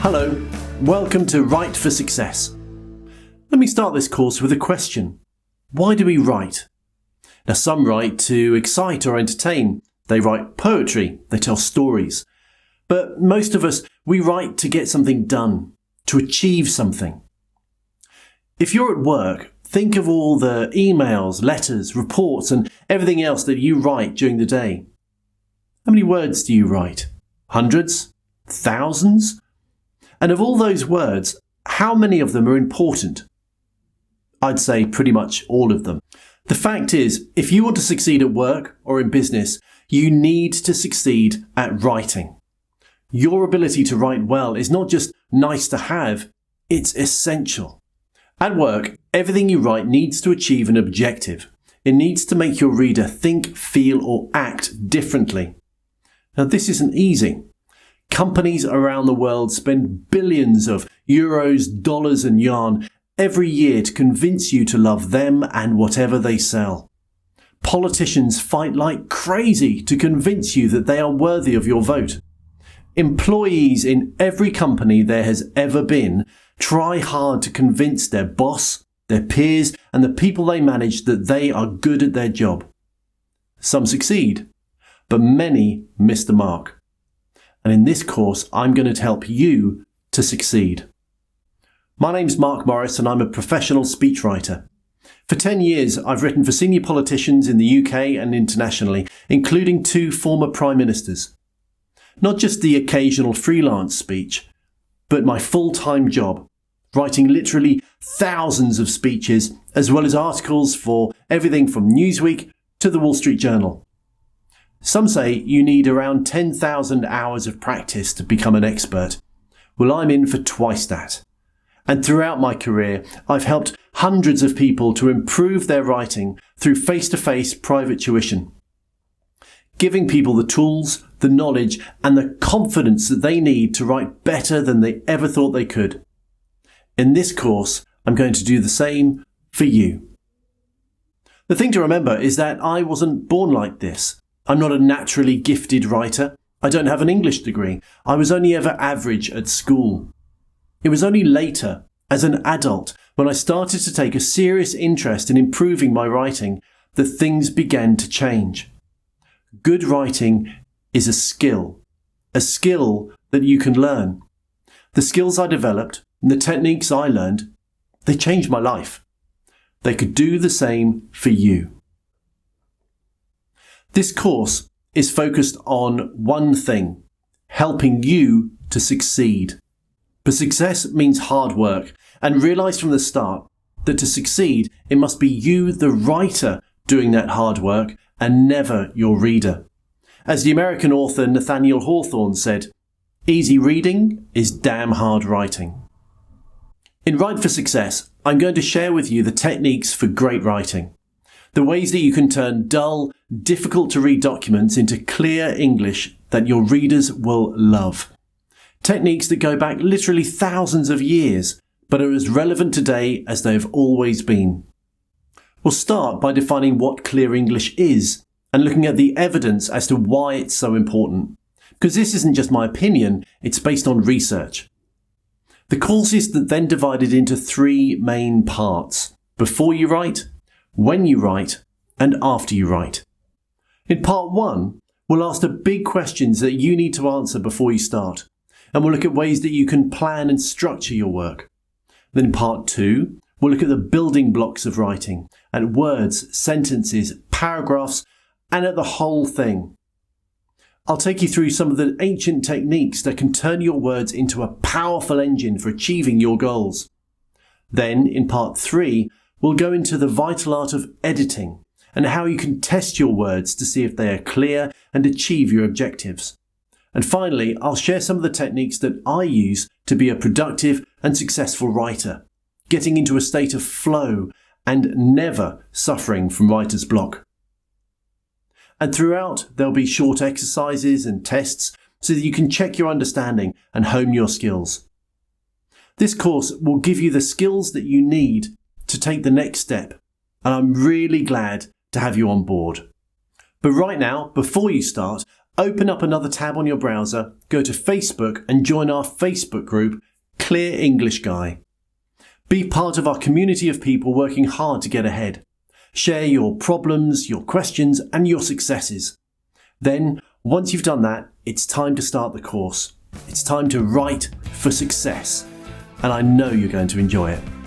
Hello, welcome to Write for Success. Let me start this course with a question. Why do we write? Now, some write to excite or entertain. They write poetry, they tell stories. But most of us, we write to get something done, to achieve something. If you're at work, think of all the emails, letters, reports, and everything else that you write during the day. How many words do you write? Hundreds? Thousands? And of all those words, how many of them are important? I'd say pretty much all of them. The fact is, if you want to succeed at work or in business, you need to succeed at writing. Your ability to write well is not just nice to have, it's essential. At work, everything you write needs to achieve an objective. It needs to make your reader think, feel, or act differently. Now, this isn't easy. Companies around the world spend billions of euros, dollars, and yarn every year to convince you to love them and whatever they sell. Politicians fight like crazy to convince you that they are worthy of your vote. Employees in every company there has ever been try hard to convince their boss, their peers, and the people they manage that they are good at their job. Some succeed, but many miss the mark. And in this course, I'm going to help you to succeed. My name's Mark Morris and I'm a professional speechwriter. For 10 years, I've written for senior politicians in the UK and internationally, including 2 former prime ministers. Not just the occasional freelance speech, but my full-time job, writing literally thousands of speeches, as well as articles for everything from Newsweek to the Wall Street Journal. Some say you need around 10,000 hours of practice to become an expert. Well, I'm in for twice that. And throughout my career, I've helped hundreds of people to improve their writing through face-to-face private tuition, giving people the tools, the knowledge, and the confidence that they need to write better than they ever thought they could. In this course, I'm going to do the same for you. The thing to remember is that I wasn't born like this. I'm not a naturally gifted writer. I don't have an English degree. I was only ever average at school. It was only later, as an adult, when I started to take a serious interest in improving my writing, that things began to change. Good writing is a skill that you can learn. The skills I developed and the techniques I learned, they changed my life. They could do the same for you. This course is focused on one thing, helping you to succeed. But success means hard work, and realize from the start that to succeed, it must be you, the writer, doing that hard work and never your reader. As the American author Nathaniel Hawthorne said, easy reading is damn hard writing. In Write for Success, I'm going to share with you the techniques for great writing. The ways that you can turn dull, difficult to read documents into clear English that your readers will love. Techniques that go back literally thousands of years, but are as relevant today as they have always been. We'll start by defining what clear English is and looking at the evidence as to why it's so important. Because this isn't just my opinion, it's based on research. The course is then divided into 3 main parts: before you write, when you write, and after you write. In part 1, we'll ask the big questions that you need to answer before you start, and we'll look at ways that you can plan and structure your work. Then in part 2, we'll look at the building blocks of writing, at words, sentences, paragraphs, and at the whole thing. I'll take you through some of the ancient techniques that can turn your words into a powerful engine for achieving your goals. Then, in part 3, we'll go into the vital art of editing and how you can test your words to see if they are clear and achieve your objectives. And finally, I'll share some of the techniques that I use to be a productive and successful writer, getting into a state of flow and never suffering from writer's block. And throughout, there'll be short exercises and tests so that you can check your understanding and hone your skills. This course will give you the skills that you need to take the next step, and I'm really glad to have you on board. But right now, before you start, open up another tab on your browser, go to Facebook and join our Facebook group, Clear English Guy. Be part of our community of people working hard to get ahead. Share your problems, your questions, and your successes. Then, once you've done that, it's time to start the course. It's time to write for success. And I know you're going to enjoy it.